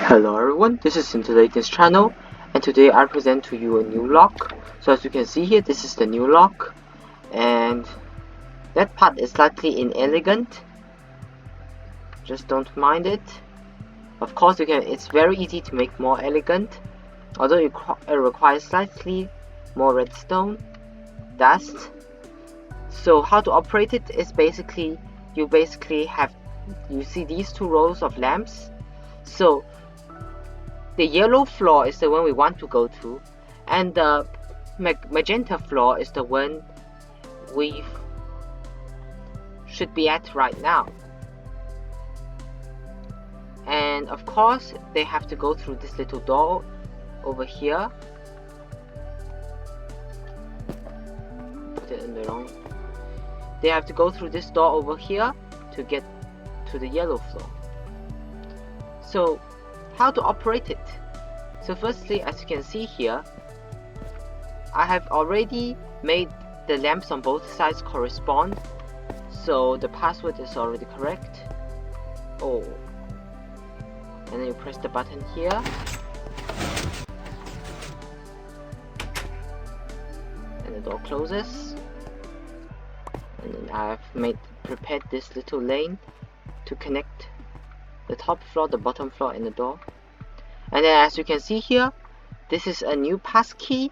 Hello everyone, this is ReCAPTCHA channel, and today I present to you a new lock. So as you can see here, this is the new lock, and that part is slightly inelegant. Just don't mind it. Of course, it's very easy to make more elegant, although it requires slightly more redstone dust. So how to operate it is basically you see these two rows of lamps. So the yellow floor is the one we want to go to, and the magenta floor is the one we should be at right now. And of course, they have to go through this little door over here. Put it in the wrong. They have to go through this door over here to get to the yellow floor. So, how to operate it? So firstly, as you can see here, I have already made the lamps on both sides correspond, so the password is already correct. Oh, and then you press the button here, and the door closes. And then I've prepared this little lane to connect the top floor, the bottom floor, and the door. And then as you can see here, this is a new passkey.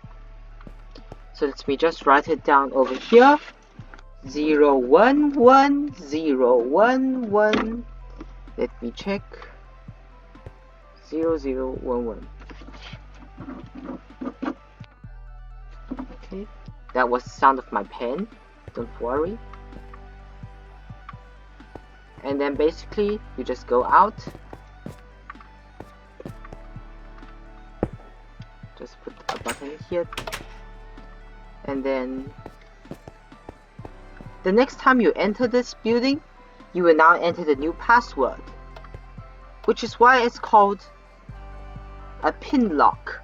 So let me just write it down over here. 011 Let me check. 0011. Okay, that was the sound of my pen. Don't worry. And then basically you just go out. Just put a button here, and then the next time you enter this building, you will now enter the new password, which is why it's called a pin lock,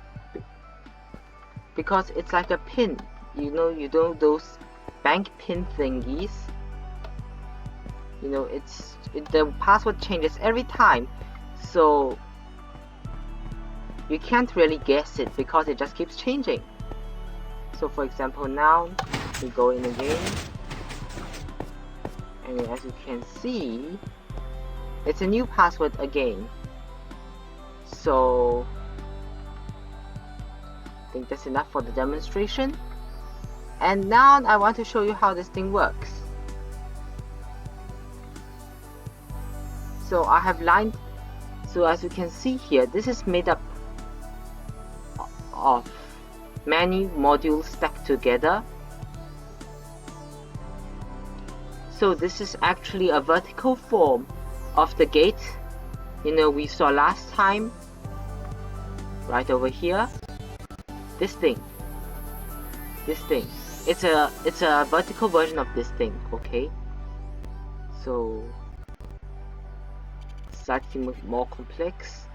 because it's like a pin. You know those bank pin thingies. The password changes every time, so you can't really guess it because it just keeps changing. So for example, now we go in again, and as you can see, it's a new password again. So I think that's enough for the demonstration, and now I want to show you how this thing works. So I have lined, so as you can see here, this is made up of many modules stacked together. So this is actually a vertical form of the gate, we saw last time, right over here. This thing, it's a vertical version of this thing. Okay, so slightly more complex.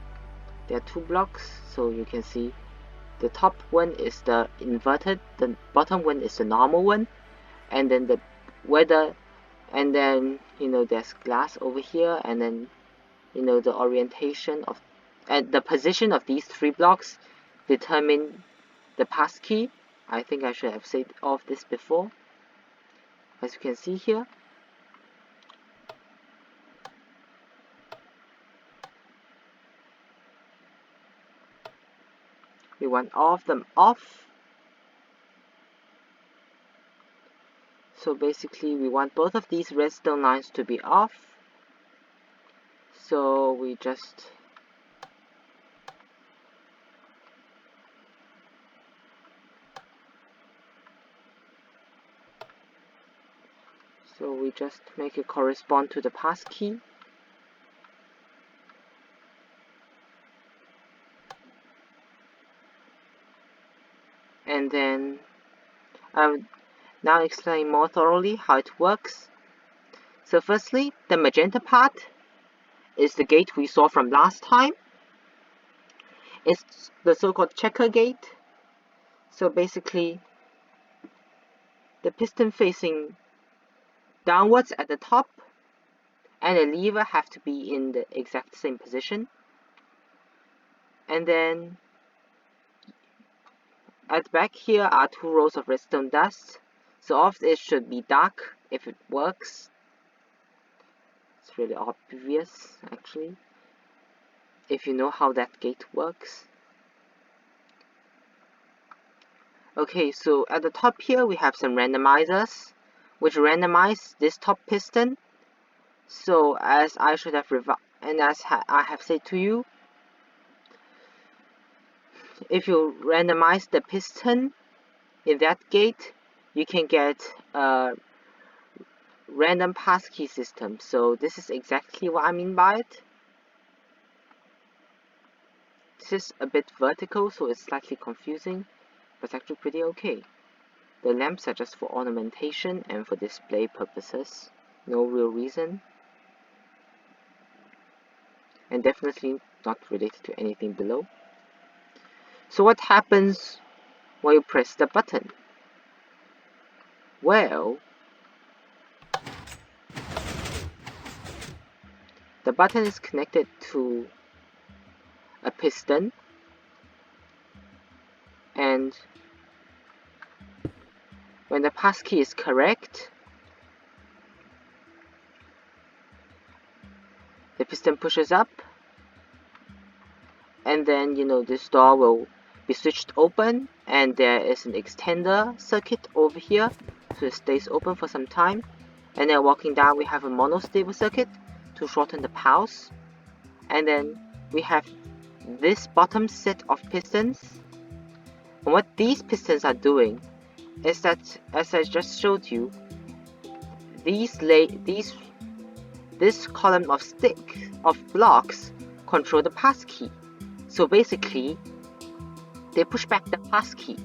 There are two blocks, so you can see the top one is the inverted, the bottom one is the normal one, and then there's glass over here, and then the orientation of and the position of these three blocks determine the passkey. I think I should have said all of this before. As you can see here, we want all of them off. So basically we want both of these redstone lines to be off. So we just make it correspond to the passkey. And then I'll now explain more thoroughly how it works. So firstly, the magenta part is the gate we saw from last time. It's the so-called checker gate. So basically, the piston facing downwards at the top, and the lever have to be in the exact same position. And then at the back here are 2 rows of redstone dust. So all of it should be dark if it works. It's really obvious actually, if you know how that gate works. Okay, so at the top here we have some randomizers which randomize this top piston. So as I should have I have said to you, if you randomize the piston in that gate, you can get a random passkey system. So this is exactly what I mean by it. This is a bit vertical, so it's slightly confusing, but it's actually pretty okay. The lamps are just for ornamentation and for display purposes. No real reason. And definitely not related to anything below. So what happens when you press the button? Well, the button is connected to a piston, and when the passkey is correct, the piston pushes up, and then this door will be switched open, and there is an extender circuit over here, so it stays open for some time. And then walking down we have a monostable circuit to shorten the pulse, and then we have this bottom set of pistons. And what these pistons are doing is that, as I just showed you, this column of blocks control the passkey. So basically, they push back the passkey.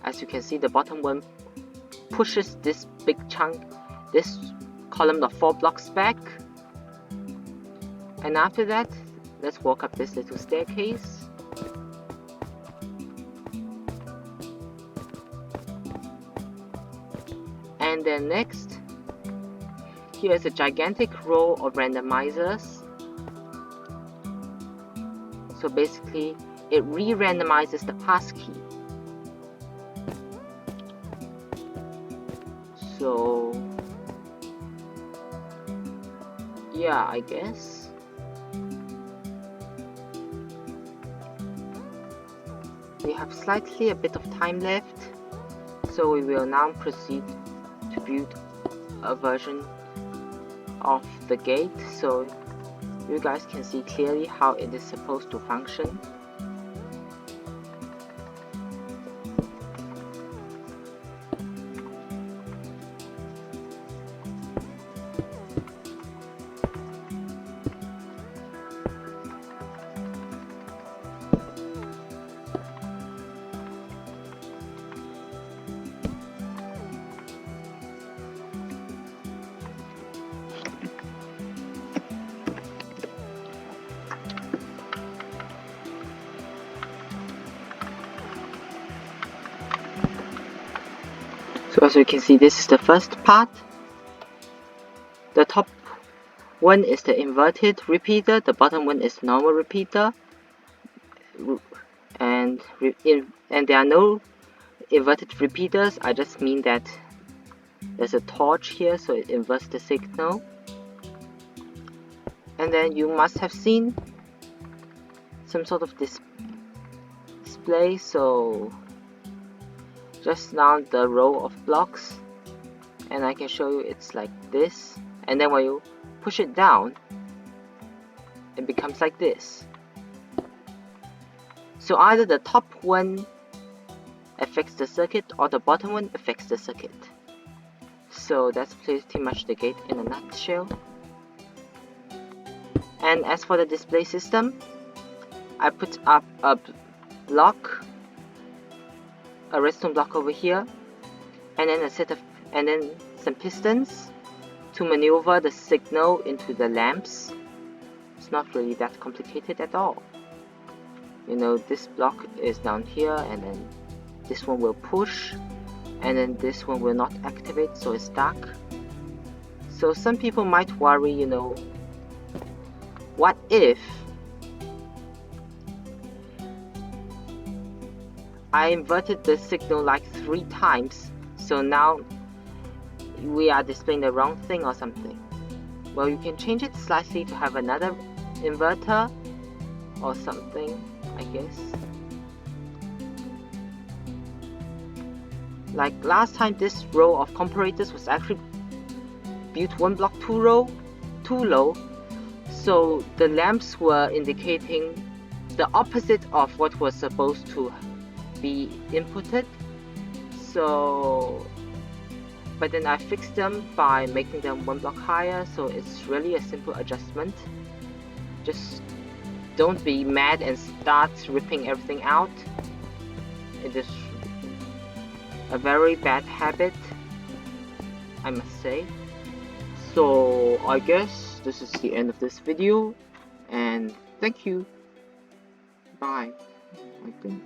As you can see, the bottom one pushes this big chunk, this column of 4 blocks back. And after that, let's walk up this little staircase. And then next, here is a gigantic row of randomizers. So basically, it re-randomizes the passkey. So yeah, I guess. We have slightly a bit of time left, so we will now proceed to build a version of the gate so you guys can see clearly how it is supposed to function. So as you can see, this is the first part. The top one is the inverted repeater, the bottom one is normal repeater, and there are no inverted repeaters. I just mean that there's a torch here, so it inverts the signal. And then you must have seen some sort of display, so just now the row of blocks, and I can show you it's like this, and then when you push it down it becomes like this. So either the top one affects the circuit or the bottom one affects the circuit. So that's pretty much the gate in a nutshell. And as for the display system, I put up a block, a redstone block over here, and then some pistons to maneuver the signal into the lamps. It's not really that complicated at all. This block is down here, and then this one will push, and then this one will not activate, so it's dark. So some people might worry, what if I inverted the signal like 3 times, so now we are displaying the wrong thing or something. Well, you can change it slightly to have another inverter or something, I guess. Like last time, this row of comparators was actually built 1 block too low, so the lamps were indicating the opposite of what was supposed to be inputted. So, but then I fixed them by making them 1 block higher, so it's really a simple adjustment. Just don't be mad and start ripping everything out. It is a very bad habit, I must say. So I guess this is the end of this video, and thank you. Bye. I think.